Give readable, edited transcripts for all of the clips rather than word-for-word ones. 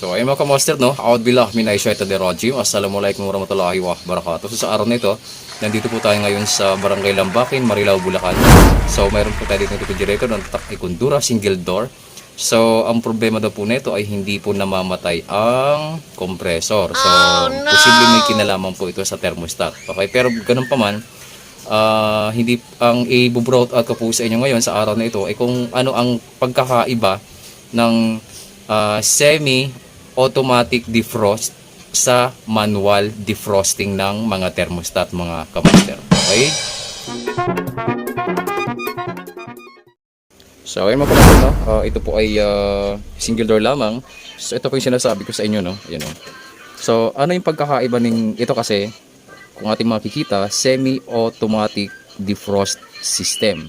So ayun mga kamaster, no, A'udhu billahi minash shaitanir rajim. Assalamualaikum warahmatullahi wabarakatuh. So sa araw na ito, nandito po tayo ngayon sa Barangay Lambakin, Marilao, Bulacan. So mayroon po tayo dito ng refrigerator ng Ikundura single door. So ang problema daw po nito ay hindi po namamatay ang compressor. So posible may kinalaman po ito sa thermostat. Okay, pero ganun pa man, hindi ang i-brought out ko po sa inyo ngayon sa araw na ito ay kung ano ang pagkakaiba ng semi-automatic defrost sa manual defrosting ng mga thermostat, mga kamaster. Okay? So, ayun mga kamaster, no? Ito po ay single door lamang. So, ito po yung sinasabi ko sa inyo, no? Ayan, no? So, ano yung pagkakaiba ng ito kasi, kung ating makikita, semi-automatic defrost system.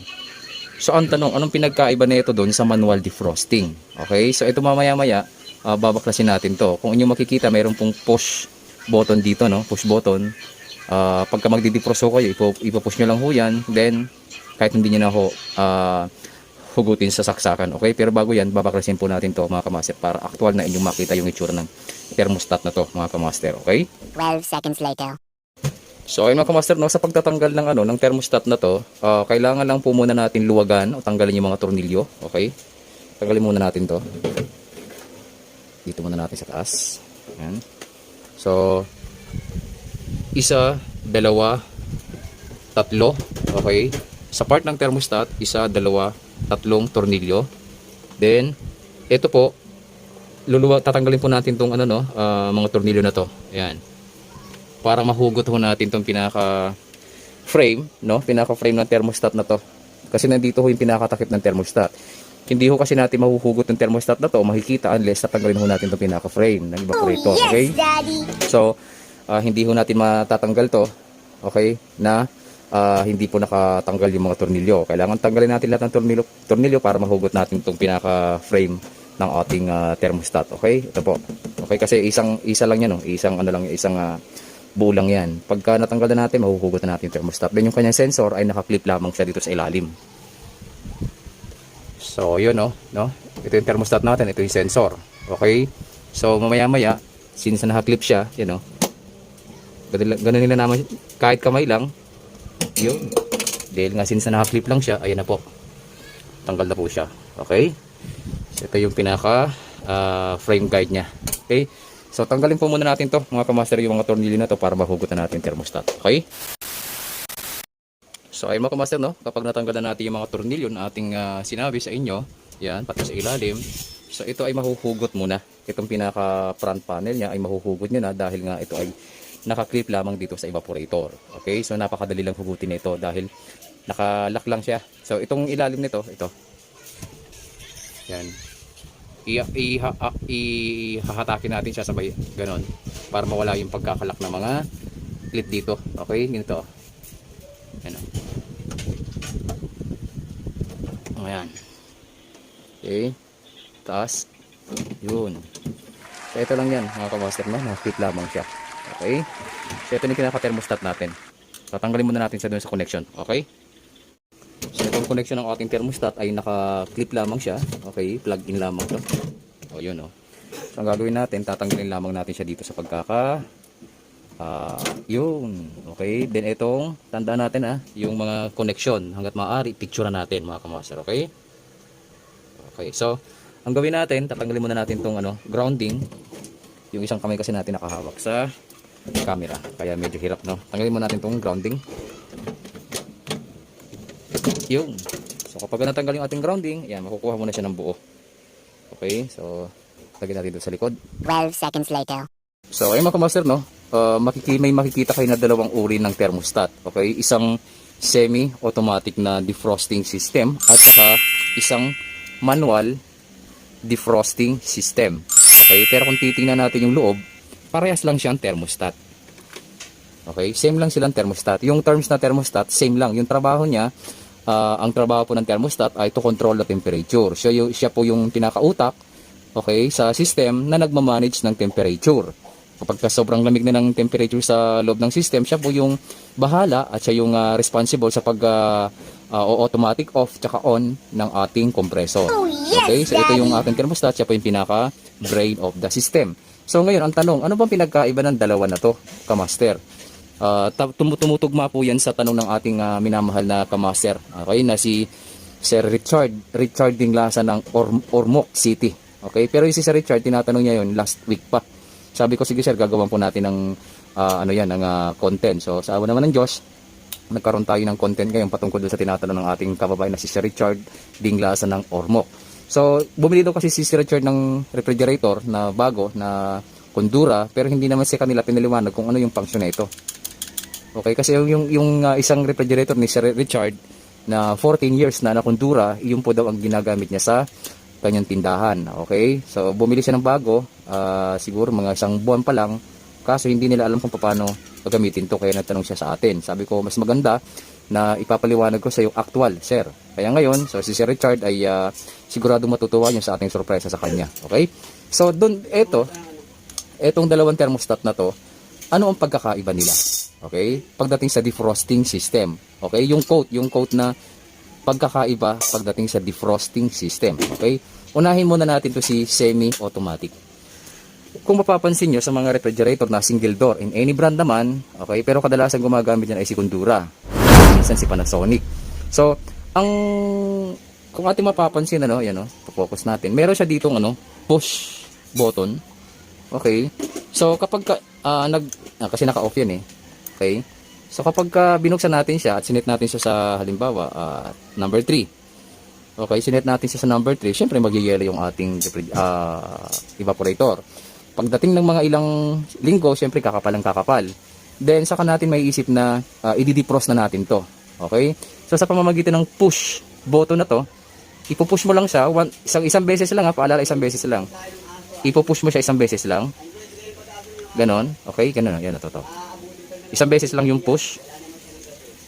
So, ang tanong, anong pinagkaiba na ito doon sa manual defrosting? Okay? So, ito mamaya-maya, babaklasin natin to. Kung inyong makikita, mayroon pong push button dito, no? Push button. Pagka magdi-defrost ho kayo, ipapush nyo lang ho yan. Then, kahit hindi nyo na ho hugutin sa saksakan. Okay? Pero bago yan, babaklasin po natin to, mga kamaster, para actual na inyong makita yung itsura ng thermostat na to, mga kamaster. Okay? 12 seconds later. So ayun mga kamaster, no, sa pagtatanggal ng ng thermostat na to, kailangan lang po muna natin luwagan o tanggalin yung mga tornilyo. Okay? Tanggalin muna natin to. Dito muna natin sa taas. Ayan. So isa, dalawa, tatlo. Okay? Sa part ng thermostat, isa, dalawa, tatlong tornilyo. Then ito po, tatanggalin po natin tong mga tornilyo na to. Ayan. Para mahugot ho natin itong pinaka-frame, no? Pinaka-frame ng thermostat na to. Kasi nandito ho yung pinakatakip ng thermostat. Hindi ho kasi natin mahuhugot ng thermostat na to, makikita unless tatanggalin ho natin itong pinaka-frame ng evaporator, okay? Daddy. So, hindi ho natin matatanggal to, okay? Na hindi po nakatanggal yung mga tornilyo. Kailangan tanggalin natin lahat ng tornilyo para mahugot natin itong pinaka-frame ng ating thermostat, okay? Ito po. Okay, kasi isa lang yan, no? Isang bulang yan. Pagka natanggal na natin, mahuhugot na natin yung thermostat. Then yung kanyang sensor ay nakaklip lamang siya dito sa ilalim. So, yun, no? Ito yung thermostat natin. Ito yung sensor. Okay? So, mamaya-maya, since nakaklip siya, yun, no? Ganun nila naman, kahit kamay lang, yun. Dahil nga since nakaklip lang siya, ayan na po. Tanggal na po siya. Okay? So, ito yung pinaka frame guide niya. Okay? So, tanggalin po muna natin to, mga kamaster, yung mga tornilyo na to para mahugot na natin yung thermostat. Okay? So, ay mga kamaster, no? Kapag natanggal na natin yung mga tornilyo na ating sinabi sa inyo, yan, pati sa ilalim. So, ito ay mahuhugot muna. Itong pinaka front panel niya ay mahuhugot nyo na dahil nga ito ay nakaklip lamang dito sa evaporator. Okay? So, napakadali lang hugutin ito dahil nakalock lang siya. So, itong ilalim nito, ito. Yan. Ihahatakin natin siya sabay ganon para mawala yung pagkakalak ng mga clip dito. Okay, ganito. Ayan. Ayan. Okay. Taas. Yun. So ito lang yan mga kamaster, no? Nakakit lamang siya. Okay. So ito yung pinaka-thermostat natin. Tatanggalin muna natin sa doon sa connection. Okay. So itong connection ng ating thermostat ay naka-clip lamang siya. Okay, plug in lamang to. O yun, o. So ang gagawin natin, tatanggalin lamang natin siya dito sa yun. Okay, then itong tandaan natin yung mga connection hangga't maaari picturean natin mga kamaster, okay? Okay, so ang gawin natin, tatanggalin muna natin tong grounding. Yung isang kamay kasi natin nakahawak sa camera, kaya medyo hirap, no? Tanggalin muna natin tong grounding. Yung. So kapag natanggal yung ating grounding, yan, makukuha muna siya ng buo. Okay, so lagyan natin dito sa likod. 12 seconds later. So ayun mga kamaster, no? May makikita kayo na dalawang uri ng thermostat. Okay, isang semi-automatic na defrosting system at saka isang manual defrosting system. Okay, pero kung titingnan natin yung loob, parehas lang siyang thermostat. Okay, same lang silang thermostat. Yung terms na thermostat, same lang. Yung trabaho niya, ang trabaho po ng thermostat ay to control the temperature. So, siya po yung pinakautak, okay, sa system na nagmamanage ng temperature. Kapag sobrang lamig na ng temperature sa loob ng system, siya po yung bahala at siya yung responsible sa o automatic off tsaka on ng ating compressor. Okay, so ito yung ating thermostat, siya po yung pinaka brain of the system. So ngayon ang tanong, ano bang pinagkaiba ng dalawa na to, kamaster? Tumutugma po yan sa tanong ng ating minamahal na kamaster, okay, na si Sir Richard Dinglasa ng Ormoc City. Okay, pero yung si Sir Richard, tinatanong niya yun last week pa. Sabi ko, sige sir, gagawan po natin ng content. So sa awa naman ng Diyos, nagkaroon tayo ng content ngayon patungkol doon sa tinatanong ng ating kababayan na si Sir Richard Dinglasa ng Ormoc. So bumili daw kasi si Sir Richard ng refrigerator na bago na Kondura, pero hindi naman sa kanila pinaliwanag kung ano yung function na ito. Okay, kasi yung isang refrigerator ni Sir Richard na 14 years na Kondura, yun po daw ang ginagamit niya sa kanyang tindahan. Okay, so bumili siya ng bago, siguro mga isang buwan pa lang, kaso hindi nila alam kung paano gagamitin to, kaya natanong siya sa atin. Sabi ko, mas maganda na ipapaliwanag ko sa yung actual, sir. Kaya ngayon, so si Sir Richard ay sigurado matutuwa niya sa ating sorpresa sa kanya. Okay? So doon, etong dalawang thermostat na to, ano ang pagkakaiba nila? Okay? Pagdating sa defrosting system. Okay? Yung quote na pagkakaiba pagdating sa defrosting system. Okay? Unahin muna natin to si semi-automatic. Kung mapapansin nyo sa mga refrigerator na single door in any brand naman, okay, pero kadalasan gumagamit yan ay si Kondura, minsan si Panasonic. So, kung ating mapapansin, yan, focus natin, meron siya ditong push button. Okay, so kapag kasi naka-off yan okay, so kapag binuksan natin siya at sinet natin siya sa halimbawa number 3, okay, sinet natin siya sa number 3, syempre magyayelo yung ating evaporator. Pagdating ng mga ilang linggo, syempre kakapal. Then saka natin may isip na i-defrost na natin to. Okay? So sa pamamagitan ng push button na to, ipupush mo lang siya isang beses lang, paalala, isang beses lang. Ipupush mo siya isang beses lang. Ganon. Okay? Ganon. Yan, to. Isang beses lang yung push.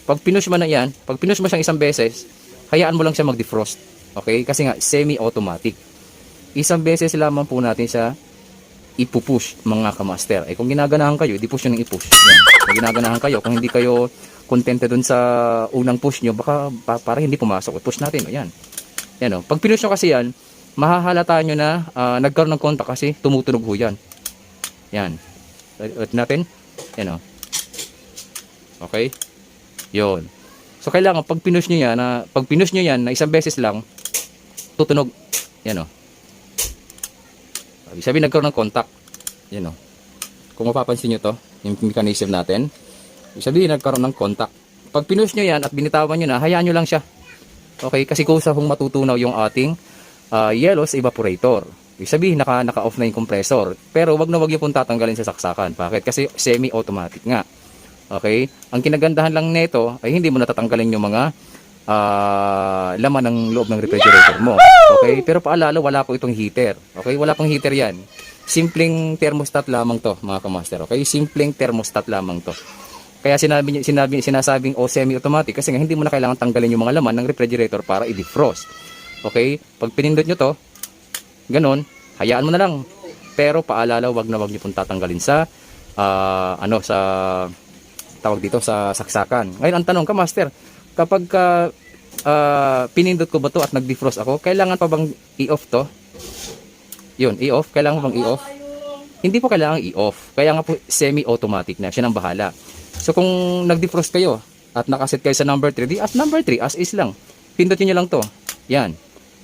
Pag pinush mo na yan, pag pinush mo siyang isang beses, hayaan mo lang siya mag-defrost. Okay? Kasi nga, semi-automatic. Isang beses lamang po natin siya ipupush, mga kamaster. Kung ginaganahan kayo, di-push nyo ng i-push. Yan. Kung ginaganahan kayo, kung hindi kayo contented dun sa unang push nyo, baka para hindi pumasok, push natin. Yan. Yan, pag pinush nyo kasi yan, mahahalata nyo na nagkaroon ng contact kasi tumutunog ho yan. Yan. Ulit natin. Yan, okay? Yun. So, kailangan pag pinush nyo yan na isang beses lang, tutunog. Yan, ibig sabihin nagkaroon ng contact. Yan, kung mapapansin nyo to, yung mechanism natin, ibig sabihin nagkaroon ng contact. Pag pinush nyo yan at binitawan nyo na, hayaan nyo lang siya. Okay, kasi kusa kung matutunaw yung ating yellow sa evaporator. Ibig sabihin naka-off na yung compressor. Pero wag nyo pong tatanggalin sa saksakan. Bakit? Kasi semi-automatic nga. Okay? Ang kinagandahan lang nito ay hindi mo natatanggalin yung mga laman ng loob ng refrigerator mo. Okay? Pero paalala, wala po itong heater. Okay? Wala pong heater yan. Simpleng thermostat lamang to, mga kamaster. Okay? Simpleng thermostat lamang to. Kaya sinasabing semi-automatic kasi nga hindi mo na kailangan tanggalin yung mga laman ng refrigerator para i-defrost. Okay? Pag pinindot nyo to, ganun, hayaan mo na lang. Pero paalala, wag nyo pong tatanggalin sa sa tawag dito sa saksakan. Ngayon ang tanong, kamaster, kapag pinindot ko ba to at nag-defrost ako, kailangan pa bang i-off to? Yun, i-off. Kailangan bang i-off? Hindi po kailangan i-off. Kaya nga po semi-automatic na. Siya nang bahala. So kung nag-defrost kayo at nakaset kayo sa number 3, di at number 3 as is lang. Pindutin nyo lang to. Yan.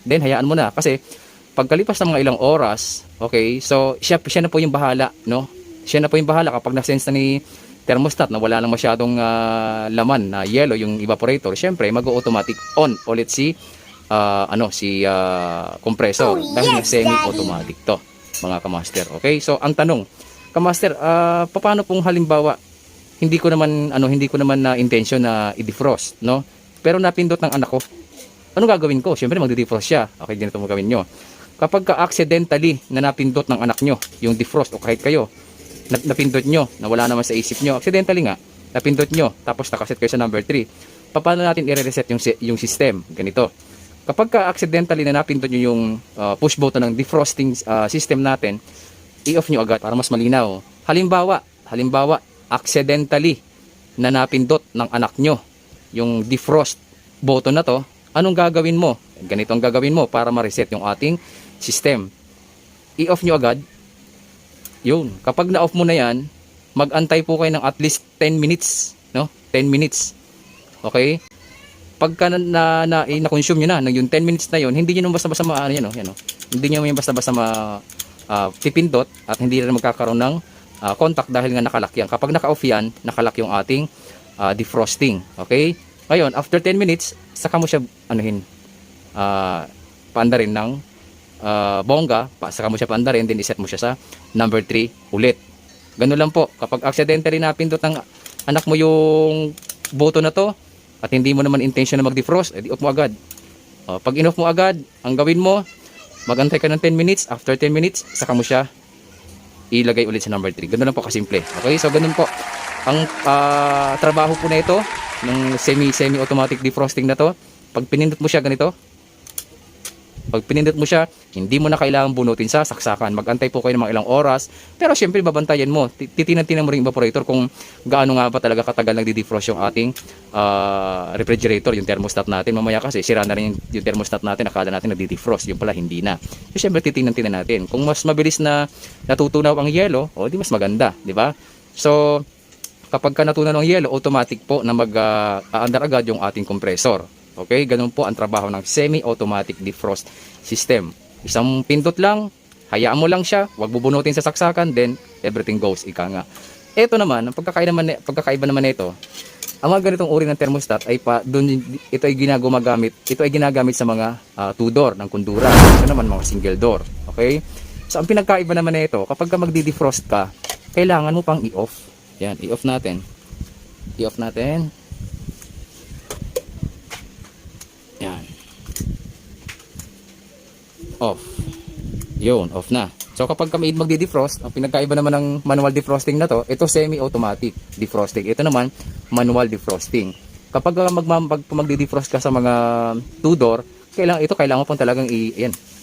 Then hayaan mo na. Kasi pagkalipas ng mga ilang oras, okay, so siya na po yung bahala, no? Siya na po yung bahala kapag na-sense na ni thermostat na wala nang masyadong laman na yellow yung evaporator, syempre mag-automatic on ulit si compressor dahil na semi-automatic to, mga kamaster. Okay? So ang tanong, kamaster, paano kung halimbawa hindi ko naman na intention na i-defrost, no? Pero napindot ng anak ko. Ano gagawin ko? Syempre magde-defrost siya. Okay, ganito mo gawin nyo. Kapag accidentally na napindot ng anak nyo yung defrost o kahit kayo napindot nyo, na wala naman sa isip nyo, accidentally nga, napindot nyo, tapos nakaset kayo sa number 3, paano natin i-reset yung system? Ganito. Kapag accidentally na napindot nyo yung push button ng defrosting system natin, i-off nyo agad para mas malinaw. Halimbawa, accidentally na napindot ng anak nyo yung defrost button na to, anong gagawin mo? Ganito ang gagawin mo para ma-reset yung ating system. I-off nyo agad. Yun. Kapag na-off mo na yan, mag-antay po kayo ng at least 10 minutes. No? 10 minutes. Okay? Pagka na-consume nyo na, yung 10 minutes na yun, hindi nyo basta-basta hindi nyo yung basta-basta pipindot at hindi rin magkakaroon ng contact dahil nga nakalock yan. Kapag naka-off yan, nakalock yung ating defrosting. Okay? Ngayon, after 10 minutes, saka mo siya paandarin ng bongga, saka mo siya paandarin, then iset mo siya sa number 3 ulit. Ganun lang po. Kapag accidentally napindot ng anak mo yung button na to, at hindi mo naman intention na mag-defrost, edi off mo agad. Pag in-off mo agad, ang gawin mo, mag-antay ka ng 10 minutes. After 10 minutes, saka mo siya ilagay ulit sa number 3. Ganun lang po kasimple. Okay, so ganun po. Ang trabaho po na ito, ng semi-automatic defrosting na to, pag pinindot mo siya ganito, pag pinindot mo siya, hindi mo na kailangan bunutin sa saksakan. Mag-antay po kayo ng mga ilang oras. Pero syempre, babantayan mo. Titinan mo rin evaporator kung gaano nga ba talaga katagal nagdi-defrost yung ating refrigerator, yung thermostat natin. Mamaya kasi, sira na rin yung thermostat natin. Akala natin nagdi-defrost. Yung pala, hindi na. So, syempre, titinan natin. Kung mas mabilis na natutunaw ang yelo, di mas maganda. Di ba? So, kapag ka natunaw ang yelo, automatic po na mag-aandar agad yung ating compressor. Okay, ganun po ang trabaho ng semi-automatic defrost system. Isang pindot lang, hayaan mo lang siya, huwag bubunutin sa saksakan, then everything goes, ika nga. Ito naman, ang pagkakaiba naman nito, ang mga ganitong uri ng thermostat ay ito ay ginagamit sa mga two-door ng kundura. Ito naman mga single door. Okay? So ang pinagkaiba naman nito, kapag ka magdi-defrost ka, kailangan mo pang i-off. Yan, i-off natin. I-off natin. Yan. Off. Yun, off na. So kapag kami magdi-defrost, ang pinagkaiba naman ng manual defrosting na to, ito semi-automatic defrosting. Ito naman, manual defrosting. Kapag magdi-defrost ka sa mga two-door, kailangan mo pang talagang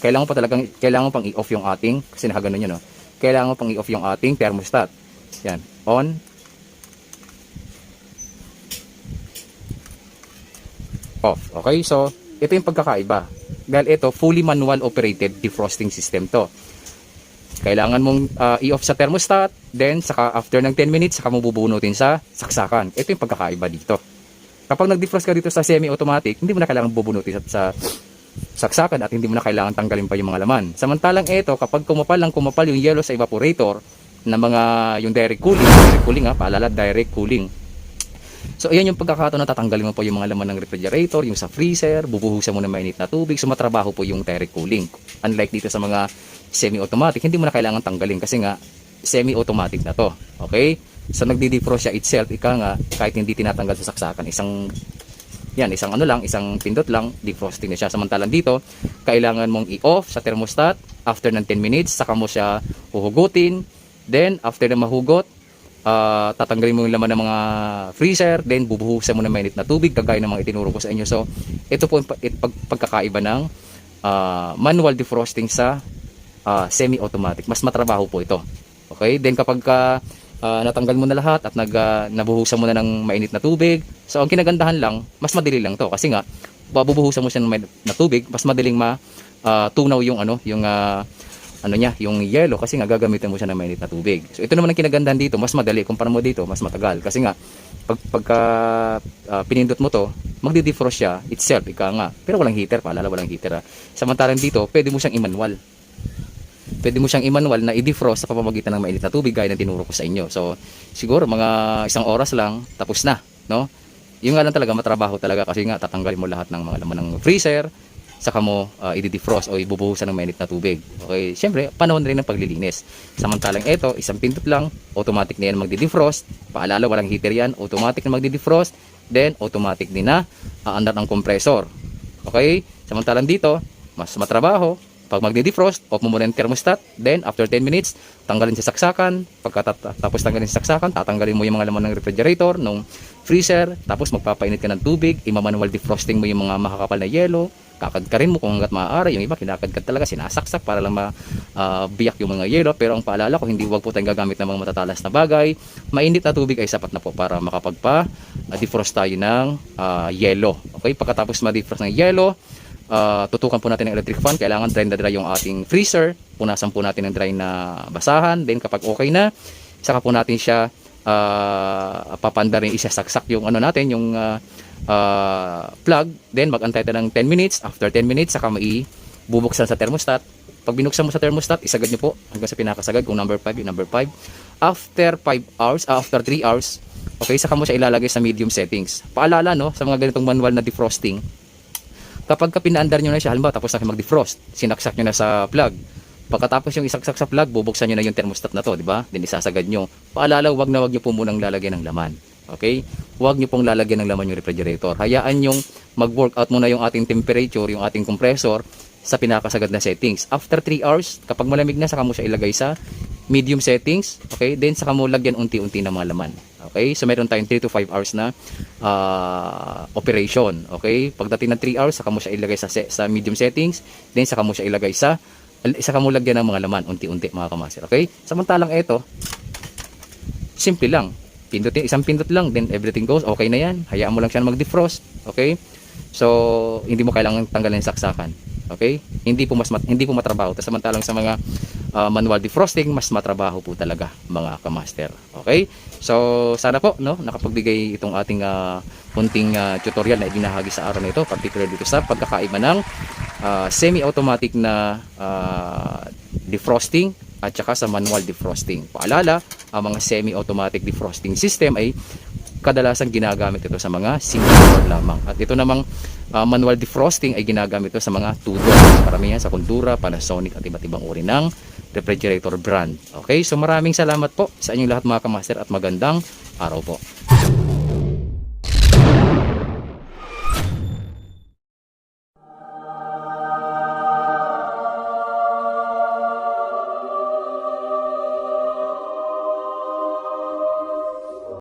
kailangan mo pang i-off yung ating, kasi nakaganon yun, no? Kailangan mo pang i-off yung ating thermostat. Yan, on. Off. Okay, so ito yung pagkakaiba. Dahil ito, fully manual operated defrosting system to. Kailangan mong i-off sa thermostat, then saka after ng 10 minutes, saka mo bubunutin sa saksakan. Ito yung pagkakaiba dito. Kapag nag-defrost ka dito sa semi-automatic, hindi mo na kailangan bubunutin sa saksakan at hindi mo na kailangan tanggalin pa yung mga laman. Samantalang ito, kapag kumapal yung yelo sa evaporator na yung direct cooling, paalala, direct cooling. So, ayan yung pagkakataon na tatanggalin mo po yung mga laman ng refrigerator, yung sa freezer, bubuhusan mo ng mainit na tubig, so matrabaho po yung direct cooling. Unlike dito sa mga semi-automatic, hindi mo na kailangan tanggalin kasi nga semi-automatic na to. Okay? So, nagdi-defrost siya itself, kahit hindi tinatanggal sa saksakan, isang pindot lang, defrosting na siya. Samantalang dito, kailangan mong i-off sa thermostat, after ng 10 minutes, saka mo siya huhugutin, then after na mahugot, tatanggalin mo yung laman ng mga freezer, then bubuhusan mo ng mainit na tubig kagaya ng mga itinuro ko sa inyo. So ito po pagkakaiba ng manual defrosting sa semi-automatic. Mas matrabaho po ito. Okay, then kapag natanggal mo na lahat at nabuhusan mo na ng mainit na tubig, so ang kinagandahan lang, mas madali lang to kasi nga bubuhusan mo siya ng mainit na tubig, mas madaling tunaw yung yung yelo kasi nga gagamitin mo siya ng mainit na tubig. So ito naman ang kinagandahan dito, mas madali kumpara mo dito, mas matagal kasi nga pagka pinindot mo to, magdi-defrost siya itself, pero walang heater, paalala, walang heater. Samantalang dito, pwede mo siyang i-manual. Pwede mo siyang i-manual na i-defrost sa pamamagitan ng mainit na tubig gaya ng tinuro ko sa inyo. So siguro mga isang oras lang tapos na, no? Yung nga lang talaga matrabaho talaga kasi nga tatanggalin mo lahat ng mga laman ng freezer, saka mo i-defrost o ibubuhusan ng mainit na tubig. Okay, syempre panahon rin ng paglilinis. Samantalang ito, isang pindot lang, automatic na yan magdi-defrost. Paalala, walang heater yan, automatic na magdi-defrost, then automatic din na aandar ng compressor. Okay, samantalang dito, mas matrabaho. Pag magdi-defrost, off mo muna yung thermostat, then after 10 minutes, tanggalin sa saksakan. Pagkatapos tanggalin sa saksakan, tatanggalin mo yung mga laman ng refrigerator, ng freezer, tapos magpapainit ka ng tubig, ima-manual defrosting mo yung mga makakapal na yelo, kakadkarin mo kung hanggat maaari. Yung iba kinakadkad talaga, sinasaksak para lang biyak yung mga yelo. Pero ang paalala ko, hindi wag po tayong gagamit ng mga matatalas na bagay. Mainit na tubig ay sapat na po para makapagpa-defrost tayo ng yelo. Okay, pagkatapos ma-defrost ng yelo, tutukan po natin ng electric fan. Kailangan dry na dry yung ating freezer. Punasan po natin ng dry na basahan. Then kapag okay na, saka po natin siya papanda rin, isasaksak yung ano natin, yung plug. Then mag-antay tayo ng 10 minutes. After 10 minutes, saka bubuksan sa thermostat. Pag binuksan mo sa thermostat, isagad nyo po hanggang sa pinakasagad, kung number 5, yung number 5. After 5 hours, after 3 hours, okay, saka mo siya ilalagay sa medium settings. Paalala, no, sa mga ganitong manual na defrosting, kapag pinaandar nyo na siya, halimbawa tapos na mag-defrost, sinaksak nyo na sa plug. Pagkatapos yung isaksak sa plug, bubuksan nyo na yung thermostat na to, di ba? Then isasagad nyo. Paalala, wag nyo po munang lalagyan ng laman. Okay? Wag nyo pong lalagyan ng laman yung refrigerator. Hayaan yung mag-workout muna yung ating temperature, yung ating compressor sa pinakasagad na settings. After 3 hours, kapag malamig na, saka mo siya ilagay sa medium settings. Okay? Then saka mo lagyan unti-unti ng mga laman. Okay? So meron tayong 3 to 5 hours na operation. Okay? Pagdating ng 3 hours, saka mo siya ilagay sa medium settings. Then saka mo siya ilagay sa saka mo lagyan ng mga laman unti-unti, mga kamaster. Okay? Samantalang ito, simple lang. Isang pindot lang, then everything goes. Okay na yan. Hayaan mo lang siya mag-defrost. Okay? So, hindi mo kailangan tanggalin yung saksakan. Okay? Hindi po matrabaho. Samantalang sa mga manual defrosting, mas matrabaho po talaga, mga kamaster. Okay? So, sana po, no, nakapagbigay itong ating kunting tutorial na ibinahagi sa araw na ito, particular dito sa pagkakaiba ng semi-automatic na defrosting at saka sa manual defrosting. Paalala, ang mga semi-automatic defrosting system ay kadalasan ginagamit ito sa mga single door lamang. At ito namang manual defrosting ay ginagamit ito sa mga 2 door. Paramihan sa Condura, Panasonic at iba't ibang uri ng refrigerator brand. Okay, so maraming salamat po sa inyong lahat, mga kamaster, at magandang araw po.